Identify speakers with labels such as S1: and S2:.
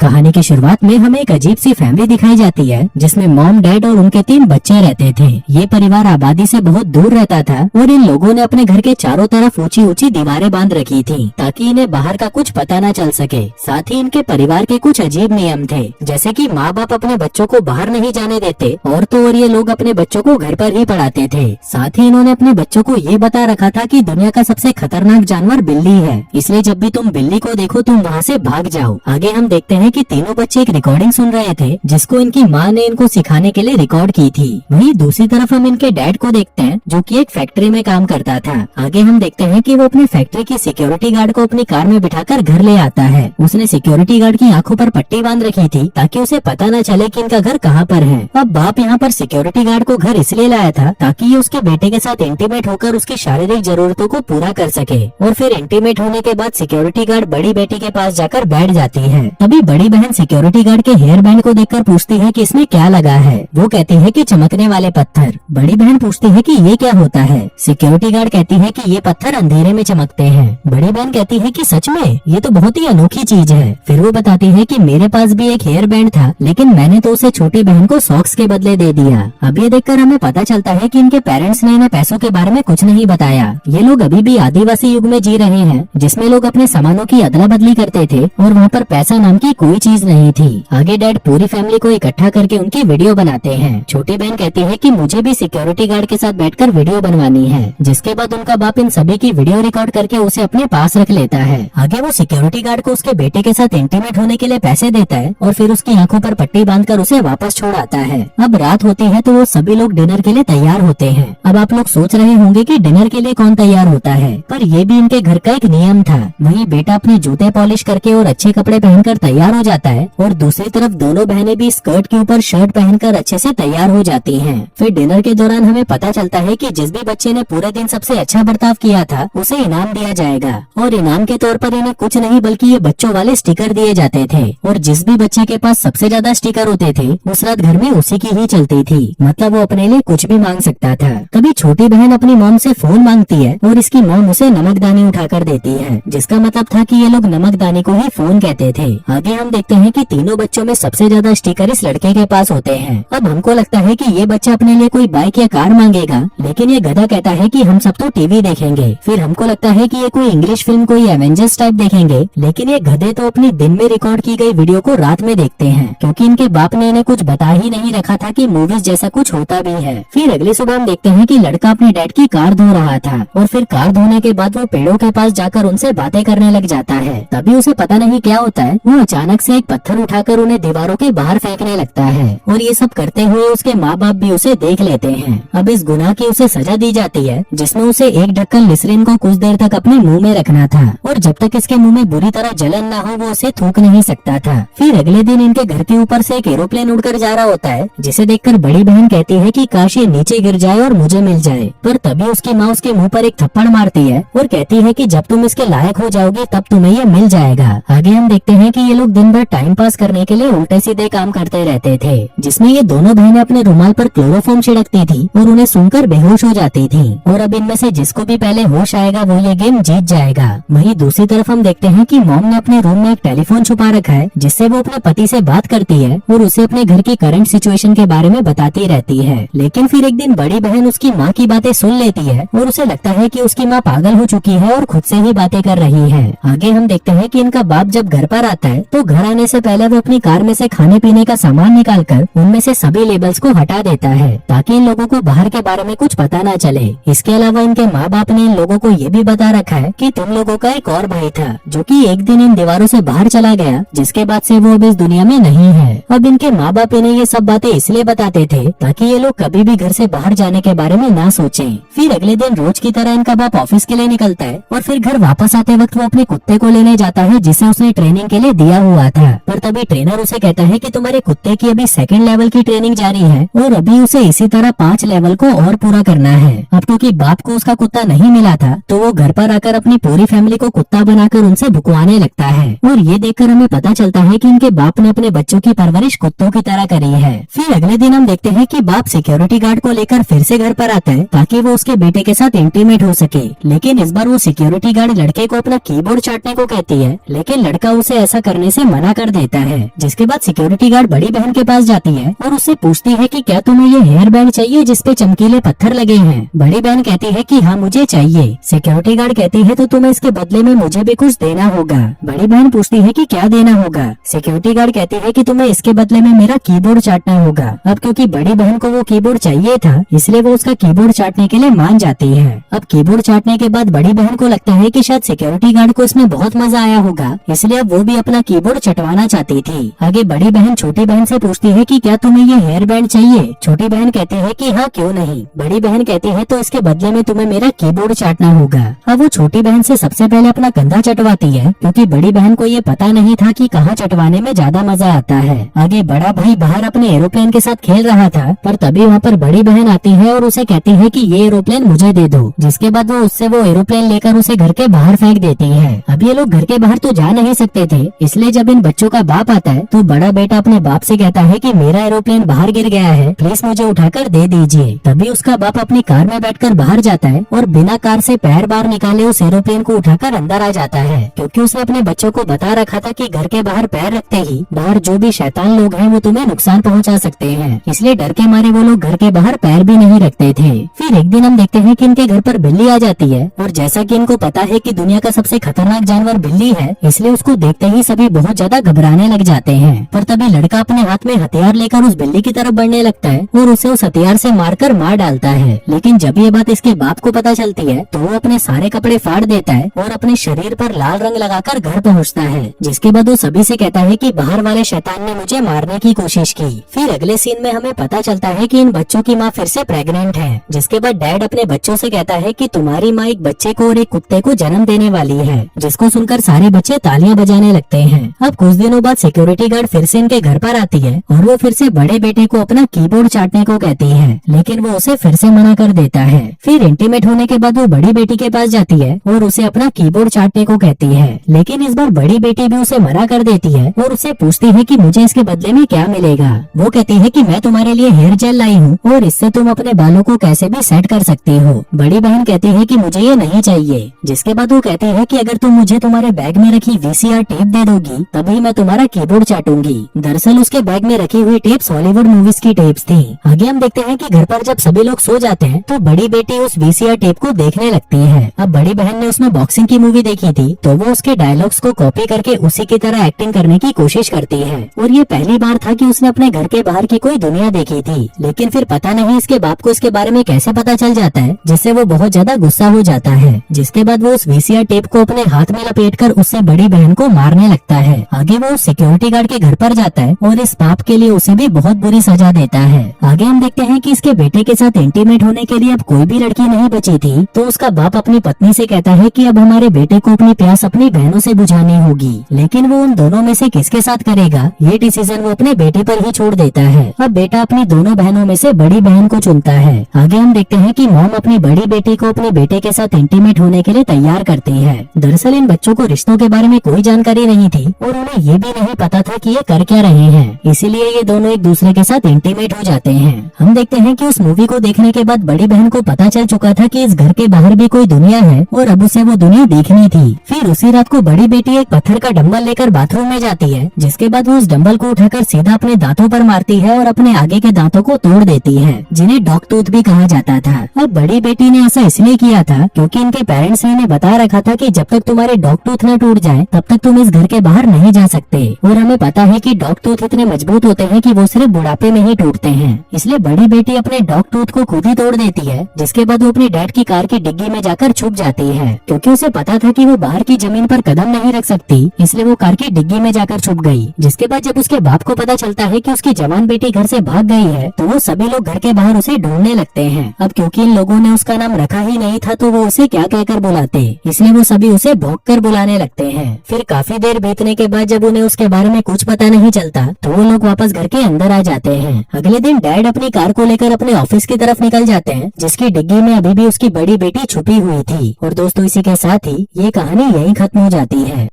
S1: कहानी की शुरुआत में हमें एक अजीब सी फैमिली दिखाई जाती है जिसमें मॉम, डैड और उनके 3 बच्चे रहते थे। ये परिवार आबादी से बहुत दूर रहता था और इन लोगों ने अपने घर के चारों तरफ ऊंची ऊंची दीवारें बांध रखी थी ताकि इन्हें बाहर का कुछ पता न चल सके। साथ ही इनके परिवार के कुछ अजीब नियम थे, जैसे कि माँ बाप अपने बच्चों को बाहर नहीं जाने देते और ये लोग अपने बच्चों को घर पर ही पढ़ाते थे। साथ ही इन्होंने अपने बच्चों को ये बता रखा था कि दुनिया का सबसे खतरनाक जानवर बिल्ली है, इसलिए जब भी तुम बिल्ली को देखो तुम वहाँ से भाग जाओ। आगे हम देखते हैं कि तीनों बच्चे एक रिकॉर्डिंग सुन रहे थे जिसको इनकी माँ ने इनको सिखाने के लिए रिकॉर्ड की थी। वहीं दूसरी तरफ हम इनके डैड को देखते हैं जो कि एक फैक्ट्री में काम करता था। आगे हम देखते हैं कि वो अपनी फैक्ट्री की सिक्योरिटी गार्ड को अपनी कार में बिठाकर घर ले आता है। उसने सिक्योरिटी गार्ड की आंखों पर पट्टी बांध रखी थी ताकि उसे पता न चले कि इनका घर कहाँ पर है। अब बाप यहाँ पर सिक्योरिटी गार्ड को घर इसलिए लाया था ताकि ये उसके बेटे के साथ इंटीमेट होकर उसकी शारीरिक जरूरतों को पूरा कर सके। और फिर इंटीमेट होने के बाद सिक्योरिटी गार्ड बड़ी बेटी के पास जाकर बैठ जाती है। तभी बड़ी बहन सिक्योरिटी गार्ड के हेयर बैंड को देखकर पूछती है कि इसमें क्या लगा है। वो कहती है कि चमकने वाले पत्थर। बड़ी बहन पूछती है कि ये क्या होता है। सिक्योरिटी गार्ड कहती है कि ये पत्थर अंधेरे में चमकते हैं। बड़ी बहन कहती है कि सच में, ये तो बहुत ही अनोखी चीज है। फिर वो बताती है कि मेरे पास भी एक हेयर बैंड था लेकिन मैंने तो उसे छोटी बहन को सॉक्स के बदले दे दिया। अब ये देखकर हमें पता चलता है कि इनके पेरेंट्स ने इन्हें पैसों के बारे में कुछ नहीं बताया। ये लोग अभी भी आदिवासी युग में जी रहे हैं जिसमें लोग अपने सामानों की अदला बदली करते थे और वहाँ पर पैसा नाम की कोई चीज नहीं थी। आगे डैड पूरी फैमिली को इकट्ठा करके उनकी वीडियो बनाते हैं। छोटी बहन कहती है कि मुझे भी सिक्योरिटी गार्ड के साथ बैठकर वीडियो बनवानी है, जिसके बाद उनका बाप इन सभी की वीडियो रिकॉर्ड करके उसे अपने पास रख लेता है। आगे वो सिक्योरिटी गार्ड को उसके बेटे के साथ इंटीमेट होने के लिए पैसे देता है और फिर उसकी आंखों पर पट्टी बांधकर उसे वापस छोड़ आता है। अब रात होती है तो वो सभी लोग डिनर के लिए तैयार होते हैं। अब आप लोग सोच रहे होंगे कि डिनर के लिए कौन तैयार होता है, पर ये भी इनके घर का एक नियम था। वहीं बेटा अपने जूते पॉलिश करके और अच्छे कपड़े पहनकर तैयार हो जाता है और दूसरी तरफ दोनों बहनें भी स्कर्ट के ऊपर शर्ट पहनकर अच्छे से तैयार हो जाती हैं। फिर डिनर के दौरान हमें पता चलता है कि जिस भी बच्चे ने पूरे दिन सबसे अच्छा बर्ताव किया था उसे इनाम दिया जाएगा और इनाम के तौर पर इन्हें कुछ नहीं बल्कि ये बच्चों वाले स्टिकर दिए जाते थे और जिस भी बच्चे के पास सबसे ज्यादा स्टिकर होते थे उस रात घर में उसी की ही चलती थी। मतलब वो अपने लिए कुछ भी मांग सकता था। तभी छोटी बहन अपनी मॉम से फोन मांगती है और इसकी मॉम उसे नमकदानी उठाकर देती है, जिसका मतलब था कि ये लोग नमकदानी को ही फोन कहते थे। आगे हम देखते हैं कि तीनों बच्चों में सबसे ज्यादा स्टिकर इस लड़के के पास होते हैं। अब हमको लगता है कि ये बच्चा अपने लिए कोई बाइक या कार मांगेगा, लेकिन ये गधा कहता है कि हम सब तो टीवी देखेंगे। फिर हमको लगता है कि ये कोई इंग्लिश फिल्म, कोई एवेंजर्स टाइप देखेंगे, लेकिन ये गधे तो अपनी दिन में रिकॉर्ड की गई वीडियो को रात में देखते हैं क्योंकि इनके बाप ने इन्हें कुछ बता ही नहीं रखा था कि मूवीज जैसा कुछ होता भी है। फिर अगली सुबह हम देखते हैं कि लड़का अपने डैड की कार धो रहा था और फिर कार धोने के बाद वो पेड़ों के पास जाकर उनसे बातें करने लग जाता है। तभी उसे पता नहीं क्या होता है, वो अचानक से एक पत्थर उठाकर उन्हें दीवारों के बाहर फेंकने लगता है और ये सब करते हुए उसके माँ बाप भी उसे देख लेते हैं। अब इस गुनाह की उसे सजा दी जाती है जिसमें उसे एक ढक्कन लिसरीन को कुछ देर तक अपने मुंह में रखना था और जब तक इसके मुंह में बुरी तरह जलन ना हो वो उसे थूक नहीं सकता था। फिर अगले दिन इनके घर के ऊपर से एक एरोप्लेन उड़कर जा रहा होता है जिसे देखकर बड़ी बहन कहती है कि काश ये नीचे गिर जाए और मुझे मिल जाए, पर तभी उसकी माँ उसके मुँह पर एक थप्पड़ मारती है और कहती है कि जब तुम इसके लायक हो जाओगी तब तुम्हें ये मिल जाएगा। आगे हम देखते हैं कि ये लोग दिन भर टाइम पास करने के लिए उल्टे सीधे काम करते रहते थे, जिसमें ये दोनों बहनें अपने रुमाल पर क्लोरोफॉर्म छिड़कती थी और उन्हें सुनकर बेहोश हो जाती थी और अब इनमें से जिसको भी पहले होश आएगा वो ये गेम जीत जाएगा। वहीं दूसरी तरफ हम देखते हैं कि मॉम ने अपने रूम में एक टेलीफोन छुपा रखा है जिससे वो अपने पति से बात करती है और उसे अपने घर की करंट सिचुएशन के बारे में बताती रहती है। लेकिन फिर एक दिन बड़ी बहन उसकी माँ की बातें सुन लेती है और उसे लगता है कि उसकी माँ पागल हो चुकी है और खुद से ही बातें कर रही है। आगे हम देखते हैं कि इनका बाप जब घर पर आता है तो घर आने से पहले वो अपनी कार में से खाने पीने का सामान निकालकर उनमें से सभी लेबल्स को हटा देता है ताकि इन लोगों को बाहर के बारे में कुछ पता ना चले। इसके अलावा इनके माँ बाप ने इन लोगों को ये भी बता रखा है कि तुम लोगों का एक और भाई था जो कि एक दिन इन दीवारों से बाहर चला गया, जिसके बाद से वो अब इस दुनिया में नहीं है। अब इनके माँ बाप इन्हें ये सब बातें इसलिए बताते थे ताकि ये लोग कभी भी घर से बाहर जाने के बारे में ना सोचें। फिर अगले दिन रोज की तरह इनका बाप ऑफिस के लिए निकलता है और फिर घर वापस आते वक्त वो अपने कुत्ते को लेने जाता है जिसे उसने ट्रेनिंग के लिए दिया हुआ था। पर तभी ट्रेनर उसे कहता है कि तुम्हारे कुत्ते की अभी 2nd लेवल की ट्रेनिंग जारी है और अभी उसे इसी तरह 5 लेवल को और पूरा करना है। अब क्योंकि बाप को उसका कुत्ता नहीं मिला था तो वो घर पर आकर अपनी पूरी फैमिली को कुत्ता बनाकर उनसे भुकवाने लगता है और ये देखकर हमें पता चलता है कि इनके बाप ने अपने बच्चों की परवरिश कुत्तों की तरह करी है। फिर अगले दिन हम देखते हैं कि बाप सिक्योरिटी गार्ड को लेकर फिर से घर पर आता है ताकि वो उसके बेटे के साथ इंटीमेट हो सके, लेकिन इस बार वो सिक्योरिटी गार्ड लड़के को अपना कीबोर्ड चाटने को कहती है, लेकिन लड़का उसे ऐसा करने से मना कर देता है। जिसके बाद सिक्योरिटी गार्ड बड़ी बहन के पास जाती है और उससे पूछती है कि क्या तुम्हें ये हेयर बैंड चाहिए जिसपे चमकीले पत्थर लगे हैं। बड़ी बहन कहती है कि हाँ मुझे चाहिए। सिक्योरिटी गार्ड कहती है तो तुम्हें इसके बदले में मुझे भी कुछ देना होगा। बड़ी बहन पूछती है कि क्या देना होगा। सिक्योरिटी गार्ड कहती है कि तुम्हें इसके बदले में मेरा कीबोर्ड चाटना होगा। अब क्योंकि बड़ी बहन को वो कीबोर्ड चाहिए था इसलिए वो उसका कीबोर्ड चाटने के लिए मान जाती है। अब कीबोर्ड चाटने के बाद बड़ी बहन को लगता है कि शायद सिक्योरिटी गार्ड को इसमें बहुत मजा आया होगा, इसलिए अब वो भी अपना कीबोर्ड चटवाना चाहती थी। आगे बड़ी बहन छोटी बहन से पूछती है कि क्या तुम्हें ये हेयर बैंड चाहिए। छोटी बहन कहती है कि हाँ क्यों नहीं। बड़ी बहन कहती है तो इसके बदले में तुम्हें मेरा कीबोर्ड चाटना होगा। अब वो छोटी बहन से सबसे पहले अपना कंधा चटवाती है क्योंकि बड़ी बहन को ये पता नहीं था कि कहाँ चटवाने में ज्यादा मजा आता है। आगे बड़ा भाई बाहर अपने एरोप्लेन के साथ खेल रहा था, पर तभी वहाँ पर बड़ी बहन आती है और उसे कहती है कि ये एरोप्लेन मुझे दे दो। जिसके बाद वो उससे वो एरोप्लेन लेकर उसे घर के बाहर फेंक देती है। अब ये लोग घर के बाहर तो जा नहीं सकते थे, इसलिए जब इन बच्चों का बाप आता है तो बड़ा बेटा अपने बाप से कहता है कि मेरा एरोप्लेन बाहर गिर गया है, प्लीज मुझे उठाकर दे दीजिए। तभी उसका बाप अपनी कार में बैठकर बाहर जाता है और बिना कार से पैर बाहर निकाले उस एरोप्लेन को उठाकर अंदर आ जाता है, क्योंकि उसने अपने बच्चों को बता रखा था कि घर के बाहर पैर रखते ही बाहर जो भी शैतान लोग हैं वो तुम्हें नुकसान पहुंचा सकते हैं, इसलिए डर के मारे वो लोग घर के बाहर पैर भी नहीं रखते थे। फिर एक दिन हम देखते हैं कि इनके घर पर बिल्ली आ जाती है और जैसा कि इनको पता है कि दुनिया का सबसे खतरनाक जानवर बिल्ली है, इसलिए उसको देखते ही सभी बहुत ज्यादा घबराने लग जाते हैं। पर तभी लड़का अपने हाथ में हथियार लेकर उस बिल्ली की तरफ बढ़ने लगता है और उसे उस हथियार से मारकर मार डालता है। लेकिन जब ये बात इसके बाप को पता चलती है तो वो अपने सारे कपड़े फाड़ देता है और अपने शरीर पर लाल रंग लगाकर घर पहुंचता है। जिसके बाद वो सभी से कहता है कि बाहर वाले शैतान ने मुझे मारने की कोशिश की। फिर अगले सीन में हमें पता चलता है कि इन बच्चों की माँ फिर से प्रेग्नेंट है। जिसके बाद डैड अपने बच्चों से कहता है कि तुम्हारी माँ एक बच्चे को और एक कुत्ते को जन्म देने वाली है, जिसको सुनकर सारे बच्चे तालियां बजाने लगते हैं। अब कुछ दिनों बाद सिक्योरिटी गार्ड फिर से इनके घर पर आती है और वो फिर से बड़े बेटे को अपना कीबोर्ड चाटने को कहती है, लेकिन वो उसे फिर से मना कर देता है। फिर इंटीमेट होने के बाद वो बड़ी बेटी के पास जाती है और उसे अपना कीबोर्ड चाटने को कहती है, लेकिन इस बार बड़ी बेटी भी उसे मना कर देती है और उससे पूछती है कि मुझे इसके बदले में क्या मिलेगा। वो कहती है कि मैं तुम्हारे लिए हेयर जेल लाई हूँ और इससे तुम अपने बालों को कैसे भी सेट कर सकती हो। बड़ी बहन कहती है कि मुझे ये नहीं चाहिए। जिसके बाद वो कहती है कि अगर तुम मुझे तुम्हारे बैग में रखी VCR टेप दे दोगी तभी मैं तुम्हारा कीबोर्ड चाटूंगी। दरअसल उसके बैग में रखी हुई टेप्स हॉलीवुड मूवीज की टेप्स थी। आगे हम देखते हैं कि घर पर जब सभी लोग सो जाते हैं तो बड़ी बेटी उस VCR टेप को देखने लगती है। अब बड़ी बहन ने उसमें बॉक्सिंग की मूवी देखी थी तो वो उसके डायलॉग्स को कॉपी करके उसी की तरह एक्टिंग करने की कोशिश करती है और ये पहली बार था कि उसने अपने घर के बाहर की कोई दुनिया देखी थी। लेकिन फिर पता नहीं इसके बाप को इसके बारे में कैसे पता चल जाता है, जिससे वो बहुत ज्यादा गुस्सा हो जाता है। जिसके बाद वो उस VCR टेप को अपने हाथ में लपेटकर उससे बड़ी बहन को मारने लगता है। आगे वो सिक्योरिटी गार्ड के घर पर जाता है और इस पाप के लिए उसे भी बहुत बुरी सजा देता है। आगे हम देखते हैं कि इसके बेटे के साथ इंटीमेट होने के लिए अब कोई भी लड़की नहीं बची थी, तो उसका बाप अपनी पत्नी से कहता है कि अब हमारे बेटे को अपनी प्यास अपनी बहनों से बुझानी होगी, लेकिन वो उन दोनों में से किसके साथ करेगा ये डिसीजन वो अपने बेटे पर ही छोड़ देता है। अब बेटा अपनी दोनों बहनों में से बड़ी बहन को चुनता है। आगे हम देखते हैं कि मॉम अपनी बड़ी बेटी को अपने बेटे के साथ इंटीमेट होने के लिए तैयार करती है। दरअसल इन बच्चों को रिश्तों के बारे में कोई जानकारी नहीं थी और उन्हें ये भी नहीं पता था कि ये कर क्या रहे हैं, इसीलिए ये दोनों एक दूसरे के साथ इंटीमेट हो जाते हैं। हम देखते हैं कि उस मूवी को देखने के बाद बड़ी बहन को पता चल चुका था कि इस घर के बाहर भी कोई दुनिया है और अब उसे वो दुनिया देखनी थी। फिर उसी रात को बड़ी बेटी एक पत्थर का डंबल लेकर बाथरूम में जाती है, जिसके बाद वो उस डंबल को उठाकर सीधा अपने दांतों पर मारती है और अपने आगे के दांतों को तोड़ देती है, जिन्हें डॉग टूथ भी कहा जाता था। अब बड़ी बेटी ने ऐसा इसलिए किया था क्योंकि इनके पेरेंट्स ने इन्हें बता रखा था कि जब तक तुम्हारे डॉग टूथ न टूट जाए तब तक तुम इस घर के बाहर नहीं जा सकते, और हमें पता है कि डॉग टूथ इतने मजबूत होते हैं कि वो सिर्फ बुढ़ापे में ही टूटते हैं। इसलिए बड़ी बेटी अपने डॉग टूथ को खुद ही तोड़ देती है, जिसके बाद वो अपनी डैड की कार की डिग्गी में जाकर छुप जाती है। क्योंकि उसे पता था कि वो बाहर की जमीन पर कदम नहीं रख सकती, इसलिए वो कार की डिग्गी में जाकर छुप गई। जिसके बाद जब उसके बाप को पता चलता है कि उसकी जवान बेटी घर से भाग गई है तो वो सभी लोग घर के बाहर उसे ढूंढने लगते हैं। अब क्योंकि इन लोगों ने उसका नाम रखा ही नहीं था तो वो उसे क्या कहकर बुलाते, इसलिए वो सभी उसे भौंक कर बुलाने लगते हैं। फिर काफी देर बीतने के बाद जब उन्हें उसके बारे में कुछ पता नहीं चलता तो वो लोग वापस घर के अंदर आ जाते हैं। अगले दिन डैड अपनी कार को लेकर अपने ऑफिस की तरफ निकल जाते हैं, जिसकी डिग्गी में अभी भी उसकी बड़ी बेटी छुपी हुई थी। और दोस्तों इसी के साथ ही ये कहानी यहीं खत्म हो जाती है।